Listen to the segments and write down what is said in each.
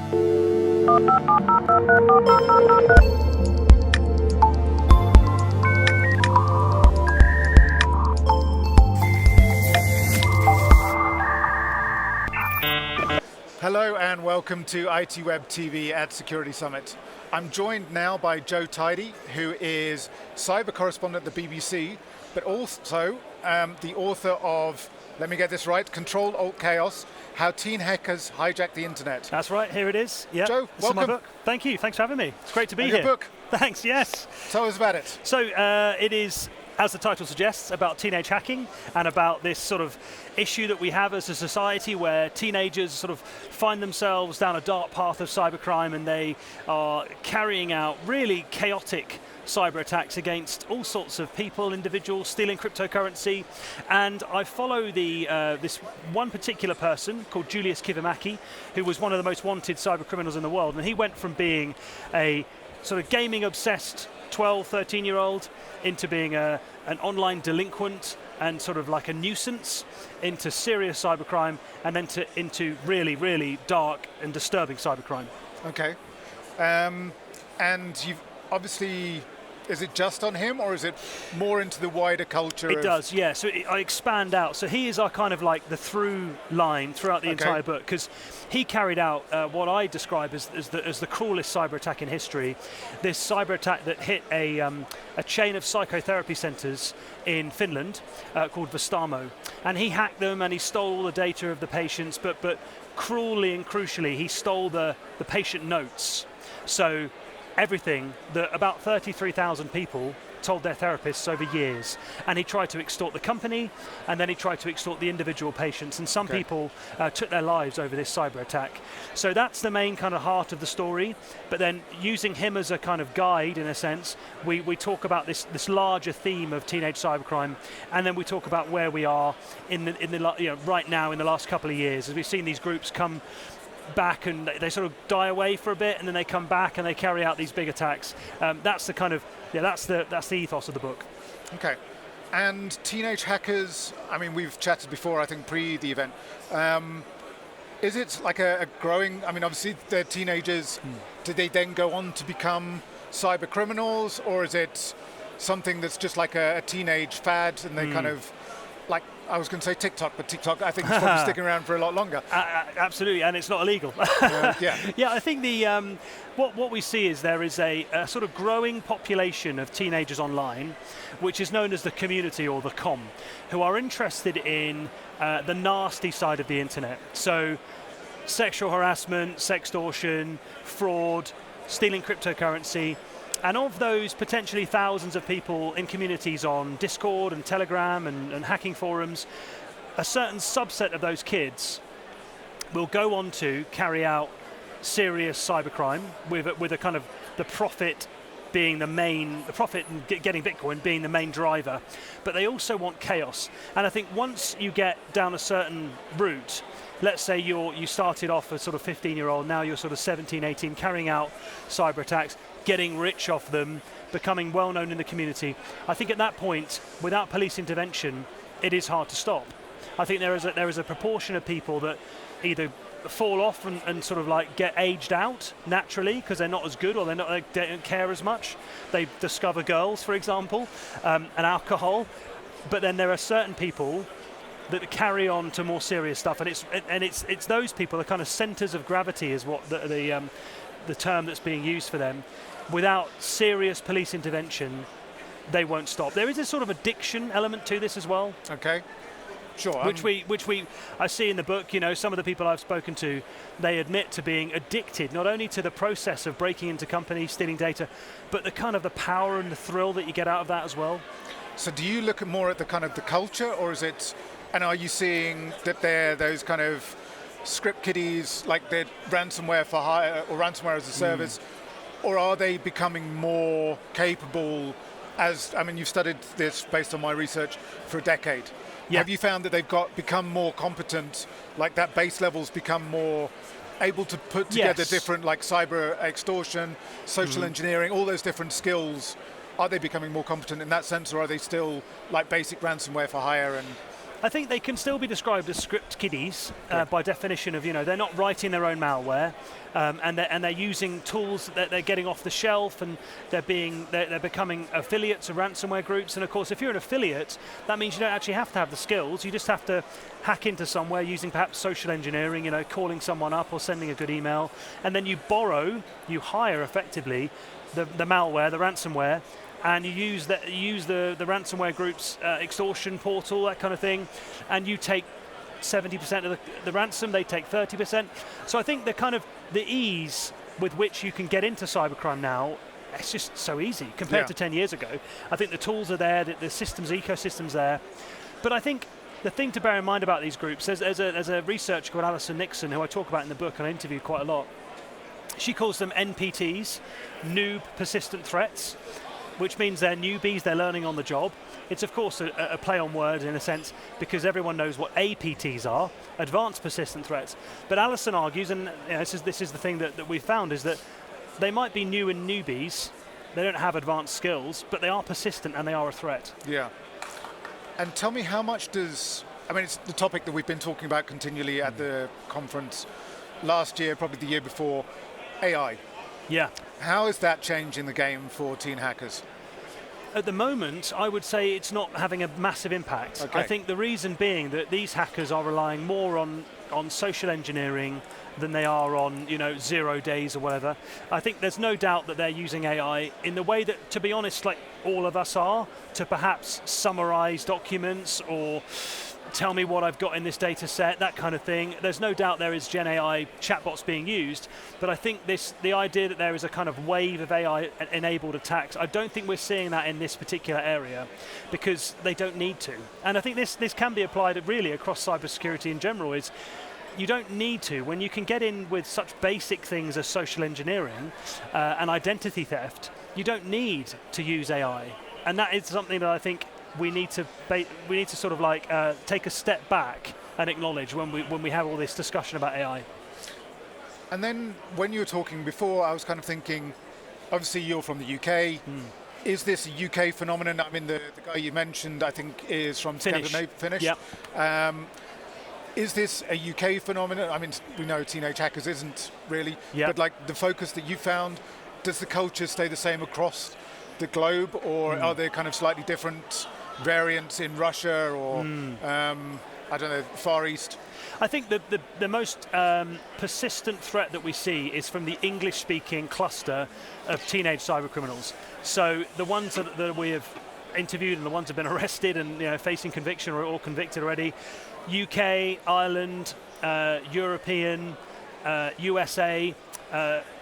Hello and welcome to ITWeb TV at Security Summit. I'm joined now by Joe Tidy, who is cyber correspondent at the BBC, but also the author of, let me get this right, Control Alt Chaos, How Teen Hackers Hijack the Internet. That's right, here it is. Yep. Joe, this welcome. Is my book. Thank you, thanks for having me. It's great to be and here. Your book. Thanks, yes. Tell us about it. So it is, as the title suggests, about teenage hacking and about this sort of issue that we have as a society where teenagers sort of find themselves down a dark path of cybercrime and they are carrying out really chaotic cyber attacks against all sorts of people, individuals, stealing cryptocurrency. And I follow this one particular person called Julius Kivimaki, who was one of the most wanted cyber criminals in the world. And he went from being a sort of gaming-obsessed 12, 13-year-old into being an online delinquent and sort of like a nuisance, into serious cybercrime, and then into really, really dark and disturbing cybercrime. Okay. And you've obviously, is it just on him, or is it more into the wider culture? It does, yeah. So I expand out. So he is our kind of like the through line throughout the entire book, because he carried out what I describe as the cruelest cyber attack in history. This cyber attack that hit a chain of psychotherapy centres in Finland called Vastaamo. And he hacked them and he stole all the data of the patients, but cruelly and crucially, he stole the patient notes. So everything that about 33,000 people told their therapists over years. And he tried to extort the company, and then he tried to extort the individual patients. And some people took their lives over this cyber attack. So that's the main kind of heart of the story. But then using him as a kind of guide, in a sense, we talk about this larger theme of teenage cybercrime, and then we talk about where we are right now in the last couple of years, as we've seen these groups come back and they sort of die away for a bit, and then they come back and they carry out these big attacks. That's the kind of that's the ethos of the book. Okay. And teenage hackers, I mean, we've chatted before, I think pre the event. Is it like a growing, I mean, obviously they're teenagers, do they then go on to become cyber criminals, or is it something that's just like a teenage fad and they kind of, like, I was going to say TikTok, but TikTok I think is probably sticking around for a lot longer. Absolutely, and it's not illegal. Yeah, I think what we see is there is a sort of growing population of teenagers online, which is known as the community or the com, who are interested in the nasty side of the internet. So sexual harassment, sextortion, fraud, stealing cryptocurrency. And of those potentially thousands of people in communities on Discord and Telegram and hacking forums, a certain subset of those kids will go on to carry out serious cybercrime with a kind of the profit being the profit and getting Bitcoin being the main driver. But they also want chaos. And I think once you get down a certain route, let's say you started off as sort of 15-year-old, now you're sort of 17, 18, carrying out cyber attacks, getting rich off them, becoming well known in the community. I think at that point, without police intervention, it is hard to stop. I think there is a proportion of people that either fall off and sort of like get aged out naturally because they're not as good, or they don't care as much. They discover girls, for example, and alcohol. But then there are certain people that carry on to more serious stuff, and it's those people, the kind of centers of gravity is what the term that's being used for them. Without serious police intervention, they won't stop. There is a sort of addiction element to this as well. Okay, sure. Which I see in the book. You know, some of the people I've spoken to, they admit to being addicted not only to the process of breaking into companies, stealing data, but the kind of the power and the thrill that you get out of that as well. So do you look more at the kind of the culture, or is it? And are you seeing that they're those kind of script kiddies, like they're ransomware for hire or ransomware as a service, or are they becoming more capable? I mean, you've studied this based on my research for a decade. Yeah. Have you found that they've become more competent, like that base level's become more able to put together different, like cyber extortion, social engineering, all those different skills? Are they becoming more competent in that sense, or are they still like basic ransomware for hire? And I think they can still be described as script kiddies by definition of, they're not writing their own malware, and they're using tools that they're getting off the shelf, and they're becoming affiliates of ransomware groups. And of course, if you're an affiliate, that means you don't actually have to have the skills. You just have to hack into somewhere using perhaps social engineering, calling someone up or sending a good email, and then you hire effectively the malware, the ransomware, and you use the ransomware group's extortion portal, that kind of thing, and you take 70% of the ransom, they take 30%. So I think the ease with which you can get into cybercrime now, it's just so easy compared to 10 years ago. I think the tools are there, the ecosystem's there. But I think the thing to bear in mind about these groups, there's a researcher called Alison Nixon, who I talk about in the book and I interview quite a lot. She calls them NPTs, noob persistent threats, which means they're newbies, they're learning on the job. It's of course a play on words in a sense, because everyone knows what APTs are, advanced persistent threats. But Alison argues, and this is the thing that we found, is that they might be new and newbies, they don't have advanced skills, but they are persistent and they are a threat. Yeah. And tell me, how much it's the topic that we've been talking about continually at the conference last year, probably the year before, AI. Yeah. How is that changing the game for teen hackers? At the moment, I would say it's not having a massive impact. Okay. I think the reason being that these hackers are relying more on social engineering than they are on 0 days or whatever. I think there's no doubt that they're using AI in the way that, to be honest, like all of us are, to perhaps summarize documents or tell me what I've got in this data set, that kind of thing. There's no doubt there is Gen AI chatbots being used, but I think the idea that there is a kind of wave of AI-enabled attacks, I don't think we're seeing that in this particular area, because they don't need to. And I think this can be applied really across cybersecurity in general, is you don't need to. When you can get in with such basic things as social engineering and identity theft, you don't need to use AI. And that is something that I think we need to sort of like take a step back and acknowledge when we have all this discussion about AI. And then when you were talking before, I was kind of thinking, obviously you're from the UK. Is this a UK phenomenon? I mean, the guy you mentioned, I think, is from Finnish. Yep. Is this a UK phenomenon? I mean, we know teenage hackers isn't really, but like the focus that you found, does the culture stay the same across the globe, or are there kind of slightly different variants in Russia or I don't know, Far East? I think the most persistent threat that we see is from the English-speaking cluster of teenage cybercriminals. So the ones that we have interviewed and the ones that have been arrested and facing conviction or all convicted already, UK, Ireland, European, USA.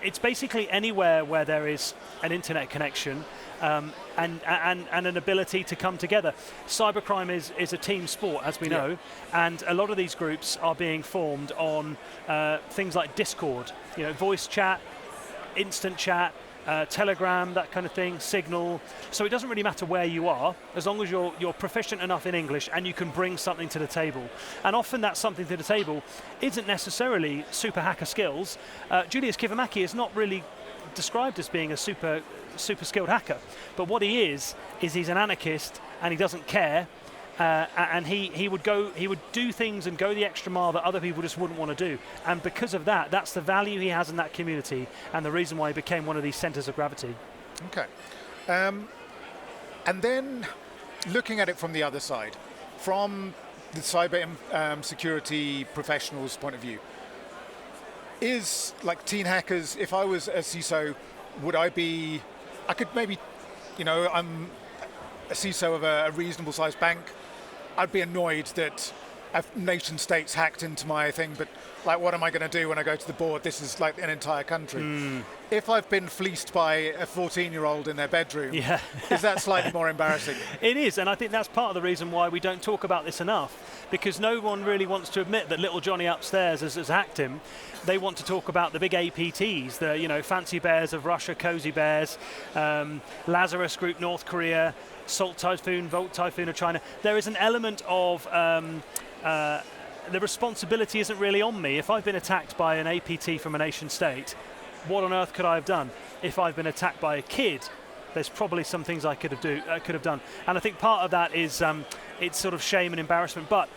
It's basically anywhere where there is an internet connection and an ability to come together. Cybercrime is a team sport, as we know, and a lot of these groups are being formed on things like Discord, voice chat, instant chat, Telegram, that kind of thing, Signal. So it doesn't really matter where you are, as long as you're proficient enough in English and you can bring something to the table. And often that something to the table isn't necessarily super hacker skills. Julius Kivimaki is not really described as being a super skilled hacker, but what he is he's an anarchist and he doesn't care. And he would do things and go the extra mile that other people just wouldn't want to do. And because of that, that's the value he has in that community and the reason why he became one of these centers of gravity. Okay. And then looking at it from the other side, from the cyber security professional's point of view, is like teen hackers, if I was a CISO, I could maybe, I'm a CISO of a reasonable sized bank, I'd be annoyed that a nation state's hacked into my thing, but like, what am I going to do when I go to the board? This is like an entire country. If I've been fleeced by a 14-year-old in their bedroom, is that slightly more embarrassing? It is, and I think that's part of the reason why we don't talk about this enough, because no one really wants to admit that little Johnny upstairs has hacked him. They want to talk about the big APTs, the Fancy Bears of Russia, Cozy Bears, Lazarus Group, North Korea, Salt Typhoon, Volt Typhoon of China. There is an element of the responsibility isn't really on me. If I've been attacked by an APT from a nation state, what on earth could I have done? If I've been attacked by a kid there's probably some things I could have done. And I think part of that is it's sort of shame and embarrassment. But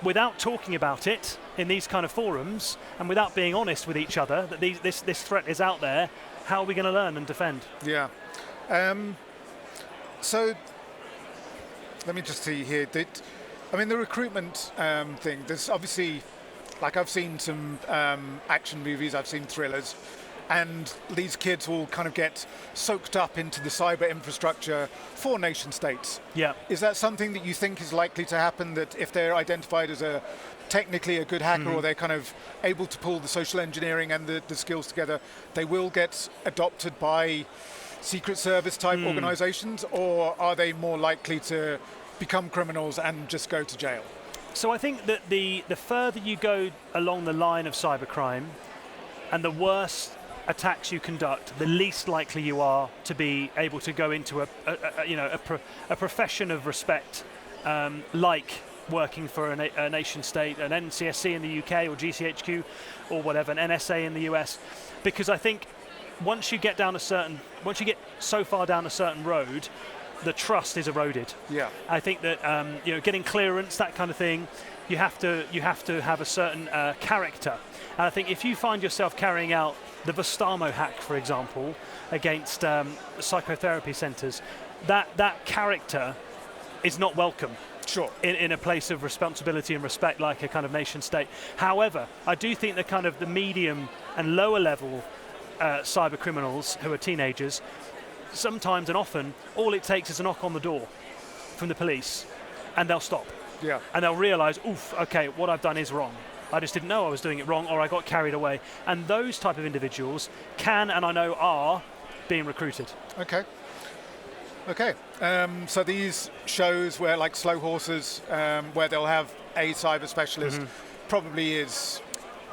without talking about it in these kind of forums, and without being honest with each other that this threat is out there, how are we going to learn and defend? Yeah. So let me just see here. The recruitment thing, there's obviously, like I've seen some action movies, I've seen thrillers, and these kids will kind of get soaked up into the cyber infrastructure for nation states. Yeah. Is that something that you think is likely to happen, that if they're identified as technically a good hacker, or they're kind of able to pull the social engineering and the skills together, they will get adopted by Secret Service type organizations, or are they more likely to become criminals and just go to jail? So I think that the further you go along the line of cybercrime, and the worse attacks you conduct, the least likely you are to be able to go into a profession of respect, like working for a nation state, an NCSC in the UK or GCHQ or whatever, an NSA in the US, because I think once you get so far down a certain road, the trust is eroded. Yeah. I think that getting clearance, that kind of thing, you have to have a certain character. And I think if you find yourself carrying out the Vestamo hack, for example, against psychotherapy centres, that character is not welcome. Sure. In a place of responsibility and respect, like a kind of nation state. However, I do think that kind of the medium and lower level cyber criminals who are teenagers, sometimes and often, all it takes is a knock on the door from the police, and they'll stop. Yeah. And they'll realise, oof, okay, what I've done is wrong. I just didn't know I was doing it wrong, or I got carried away. And those type of individuals can, and I know are, being recruited. Okay. So these shows where, like Slow Horses, where they'll have a cyber specialist, probably is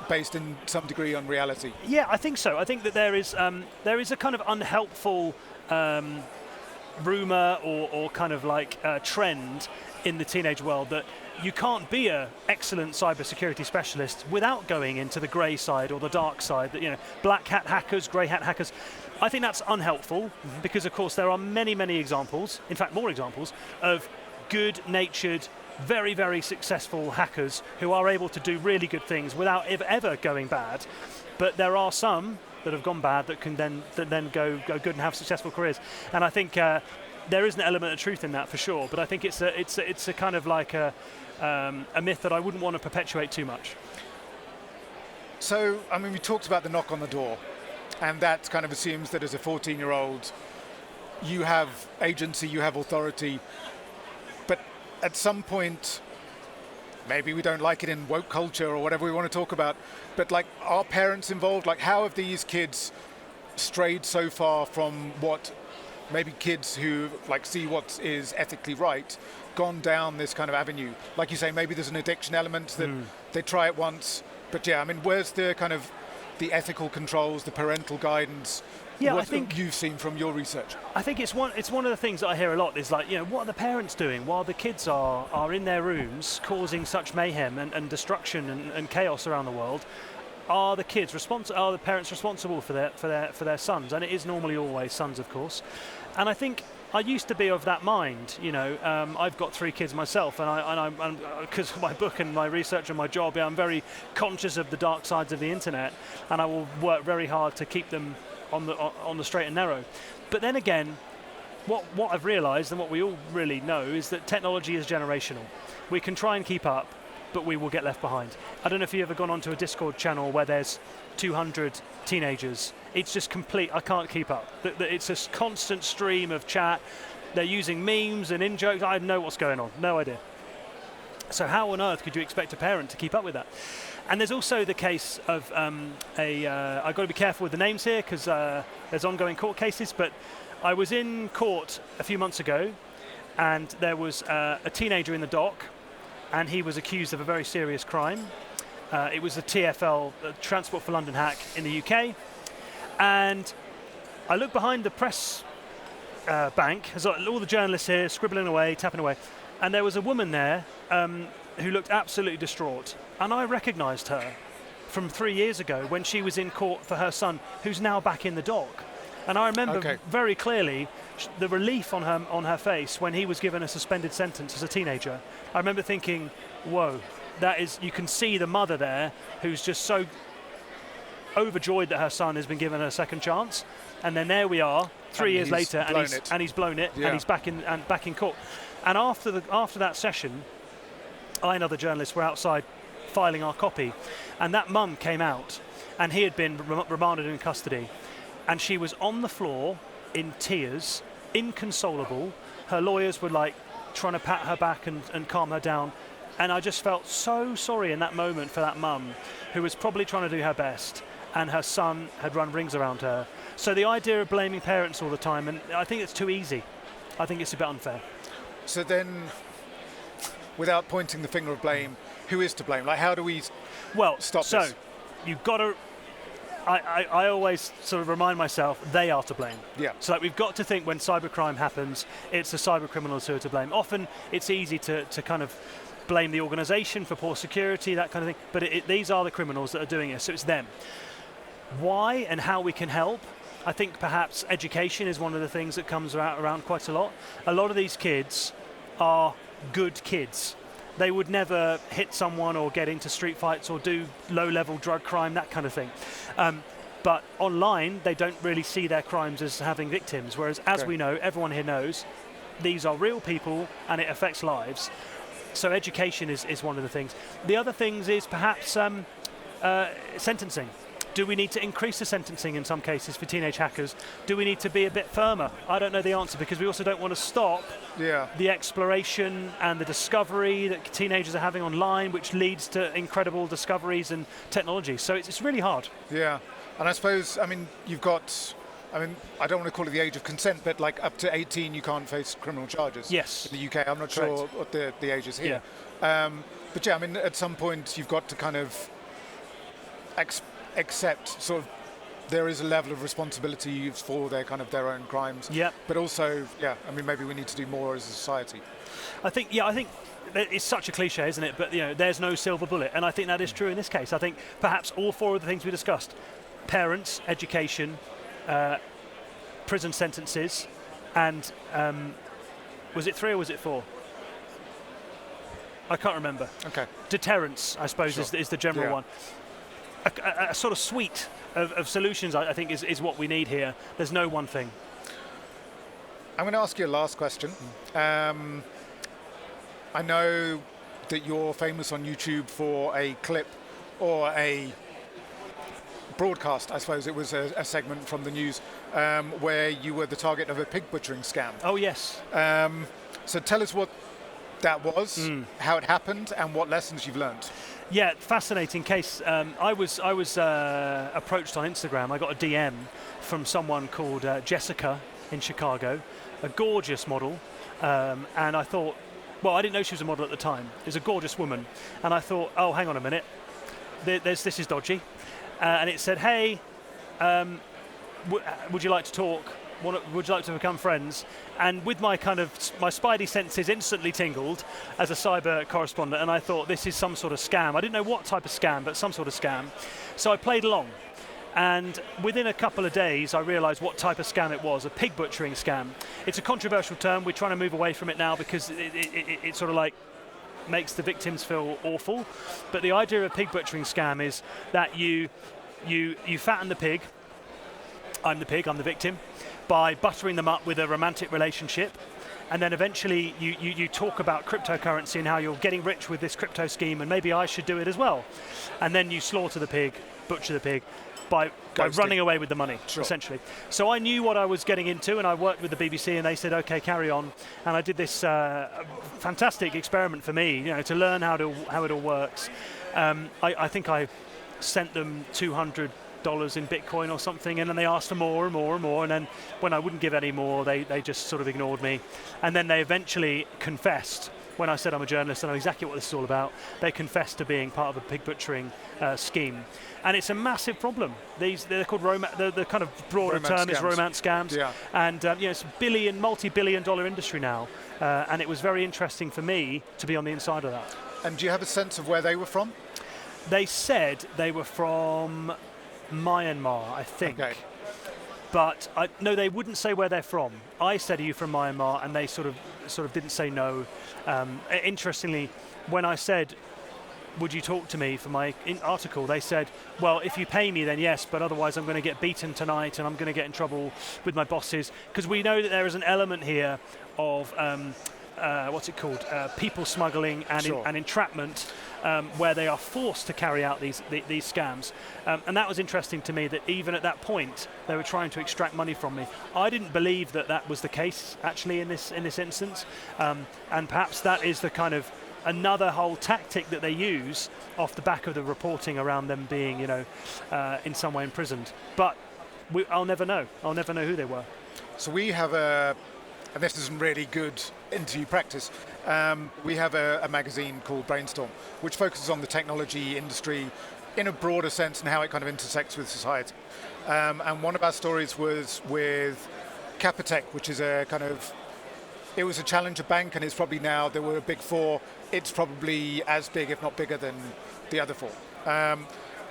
based in some degree on reality. Yeah, I think so. I think that there is a kind of unhelpful rumor or kind of like trend in the teenage world that you can't be an excellent cybersecurity specialist without going into the grey side or the dark side. That black hat hackers, grey hat hackers. I think that's unhelpful because, of course, there are many, many examples, in fact, more examples, of good-natured, very, very successful hackers who are able to do really good things without ever going bad. But there are some that have gone bad that can then go good and have successful careers. And I think there is an element of truth in that for sure. But I think it's a kind of like a myth that I wouldn't want to perpetuate too much. So, I mean, we talked about the knock on the door. And that kind of assumes that as a 14-year-old, you have agency, you have authority. But at some point, maybe we don't like it in woke culture or whatever we want to talk about, but like, are parents involved? Like, how have these kids strayed so far from what maybe kids who like see what is ethically right, gone down this kind of avenue? Like you say, maybe there's an addiction element that they try it once, but yeah, I mean, where's the kind of the ethical controls, the parental guidance? Yeah, what I think you've seen from your research. I think it's one of the things that I hear a lot is like, what are the parents doing while the kids are in their rooms causing such mayhem and destruction and chaos around the world? Are the parents responsible for their sons? And it is normally always sons, of course. And I think I used to be of that mind. I've got 3 kids myself, and because of my book and my research and my job, I'm very conscious of the dark sides of the internet, and I will work very hard to keep them on the straight and narrow. But then again, what I've realised, and what we all really know, is that technology is generational. We can try and keep up, but we will get left behind. I don't know if you've ever gone onto a Discord channel where there's 200 teenagers. It's just complete, I can't keep up. It's a constant stream of chat. They're using memes and in-jokes. I know what's going on, no idea. So how on earth could you expect a parent to keep up with that? And there's also the case of I've got to be careful with the names here because there's ongoing court cases, but I was in court a few months ago and there was a teenager in the dock and he was accused of a very serious crime. It was a TfL, Transport for London hack in the UK. And I looked behind the press bank, there's all the journalists here scribbling away, tapping away, and there was a woman there who looked absolutely distraught. And I recognised her from 3 years ago when she was in court for her son, who's now back in the dock. And I remember very clearly the relief on her face when he was given a suspended sentence as a teenager. I remember thinking, whoa, that is, you can see the mother there who's just so overjoyed that her son has been given a second chance. And then there we are, 3 years later, and he's blown it, and he's back in court. And after that session, I and other journalists were outside filing our copy, and that mum came out, and he had been remanded in custody. And she was on the floor in tears, inconsolable. Her lawyers were like trying to pat her back and calm her down. And I just felt so sorry in that moment for that mum, who was probably trying to do her best, and her son had run rings around her. So the idea of blaming parents all the time, and I think it's too easy. I think it's a bit unfair. So then, without pointing the finger of blame, who is to blame? Like, how do we stop this? So you've got to... I always sort of remind myself they are to blame. Yeah. So like, we've got to think when cybercrime happens, it's the cyber criminals who are to blame. Often it's easy to kind of blame the organisation for poor security, that kind of thing, but these are the criminals that are doing it, so it's them. Why and how we can help? I think perhaps education is one of the things that comes around quite a lot. A lot of these kids are good kids. They would never hit someone or get into street fights or do low-level drug crime, that kind of thing. But online, they don't really see their crimes as having victims, whereas as we know, everyone here knows, these are real people and it affects lives. So education is one of the things. The other things is perhaps sentencing. Do we need to increase the sentencing in some cases for teenage hackers? Do we need to be a bit firmer? I don't know the answer, because we also don't want to stop the exploration and the discovery that teenagers are having online, which leads to incredible discoveries and technology. So it's really hard. Yeah, and I suppose, I mean, you've got, I mean, I don't want to call it the age of consent, but like up to 18 you can't face criminal charges. Yes. In the UK, I'm not sure what the age is here. Yeah. But yeah, I mean, at some point you've got to kind of accept sort of there is a level of responsibility for their own crimes. Yeah. But also, I mean, maybe we need to do more as a society. I think it's such a cliche, isn't it? But there's no silver bullet, and I think that is true in this case. I think perhaps all four of the things we discussed: parents, education, prison sentences, and was it 3 or was it 4? I can't remember. Okay. Deterrence, I suppose, is the general one. A sort of suite of solutions, I think, is what we need here. There's no one thing. I'm going to ask you a last question. I know that you're famous on YouTube for a clip or a broadcast, I suppose it was a segment from the news, where you were the target of a pig butchering scam. Oh, yes. So tell us what that was, how it happened, and what lessons you've learned. Yeah, fascinating case. I was approached on Instagram. I got a DM from someone called Jessica in Chicago, a gorgeous model, and I thought, well, I didn't know she was a model at the time. It was a gorgeous woman, and I thought, oh, hang on a minute, this is dodgy. And it said, hey, would you like to talk? Would you like to become friends? And with my spidey senses instantly tingled as a cyber correspondent, and I thought, this is some sort of scam. I didn't know what type of scam, but some sort of scam. So I played along. And within a couple of days, I realized what type of scam it was, a pig butchering scam. It's a controversial term. We're trying to move away from it now because it sort of like makes the victims feel awful. But the idea of a pig butchering scam is that you fatten the pig. I'm the pig, I'm the victim, by buttering them up with a romantic relationship, and then eventually you talk about cryptocurrency and how you're getting rich with this crypto scheme, and maybe I should do it as well. And then you slaughter the pig, butcher the pig, by running away with the money, essentially. So I knew what I was getting into, and I worked with the BBC, and they said, okay, carry on. And I did this fantastic experiment for me, to learn how it all works. I think I sent them $200 in Bitcoin or something, and then they asked for more and more and more, and then when I wouldn't give any more, they just sort of ignored me. And then they eventually confessed. When I said I'm a journalist and I know exactly what this is all about, they confessed to being part of a pig butchering scheme. And it's a massive problem. They're called the kind of broader term is romance scams. Yeah. And it's a multi-billion-dollar industry now. And it was very interesting for me to be on the inside of that. And do you have a sense of where they were from? They said they were from Myanmar, I think. Okay. But no, they wouldn't say where they're from. I said, "Are you from Myanmar?" And they sort of didn't say no. Interestingly, when I said, "Would you talk to me for my article?" they said, "Well, if you pay me, then yes, but otherwise I'm going to get beaten tonight and I'm going to get in trouble with my bosses." Because we know that there is an element here of what's it called? People smuggling and, sure. and entrapment, where they are forced to carry out these scams. And that was interesting to me, that even at that point they were trying to extract money from me. I didn't believe that that was the case actually in this instance, and perhaps that is the kind of another whole tactic that they use off the back of the reporting around them being, in some way imprisoned. But I'll never know. I'll never know who they were. So we have and this isn't really good interview practice, we have a magazine called Brainstorm, which focuses on the technology industry in a broader sense and how it kind of intersects with society. And one of our stories was with Capitec, which is it was a challenger bank, and it's probably now, there were a big four, it's probably as big, if not bigger, than the other four.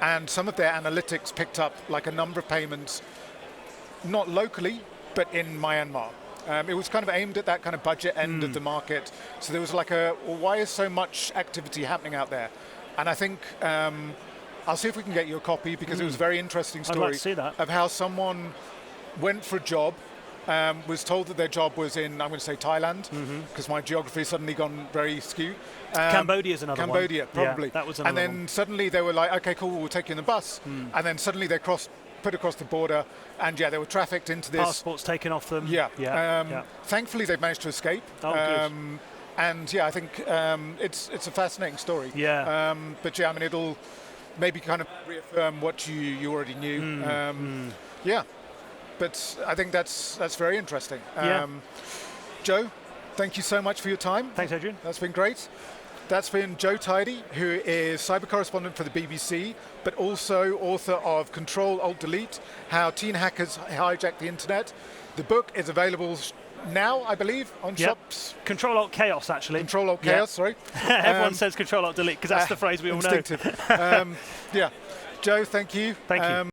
And some of their analytics picked up like a number of payments, not locally, but in Myanmar. It was kind of aimed at that kind of budget end of the market. So there was like why is so much activity happening out there? And I think, I'll see if we can get you a copy, because it was a very interesting story. I'd like to see that. Of how someone went for a job, was told that their job was in, I'm going to say Thailand, because my geography has suddenly gone very skew. Cambodia's another one. Cambodia, probably. Yeah, that was another And then one. suddenly they were like, okay, cool, we'll take you in the bus. And then suddenly they put across the border, and they were trafficked into this. Passports taken off them. Yeah. Thankfully, they've managed to escape. Oh, good. And I think it's a fascinating story. Yeah. But I mean, it'll maybe kind of reaffirm what you already knew. Yeah. But I think that's very interesting. Joe, thank you so much for your time. Thanks, Adrian. That's been great. That's been Joe Tidy, who is cyber correspondent for the BBC, but also author of Control Alt Delete: How Teen Hackers Hijacked the Internet. The book is available now, I believe, on shops. Control Alt Chaos, actually. Control Alt Chaos, sorry. Everyone says Control Alt Delete because that's the phrase we all know. Instinctive. Joe, thank you. Thank you.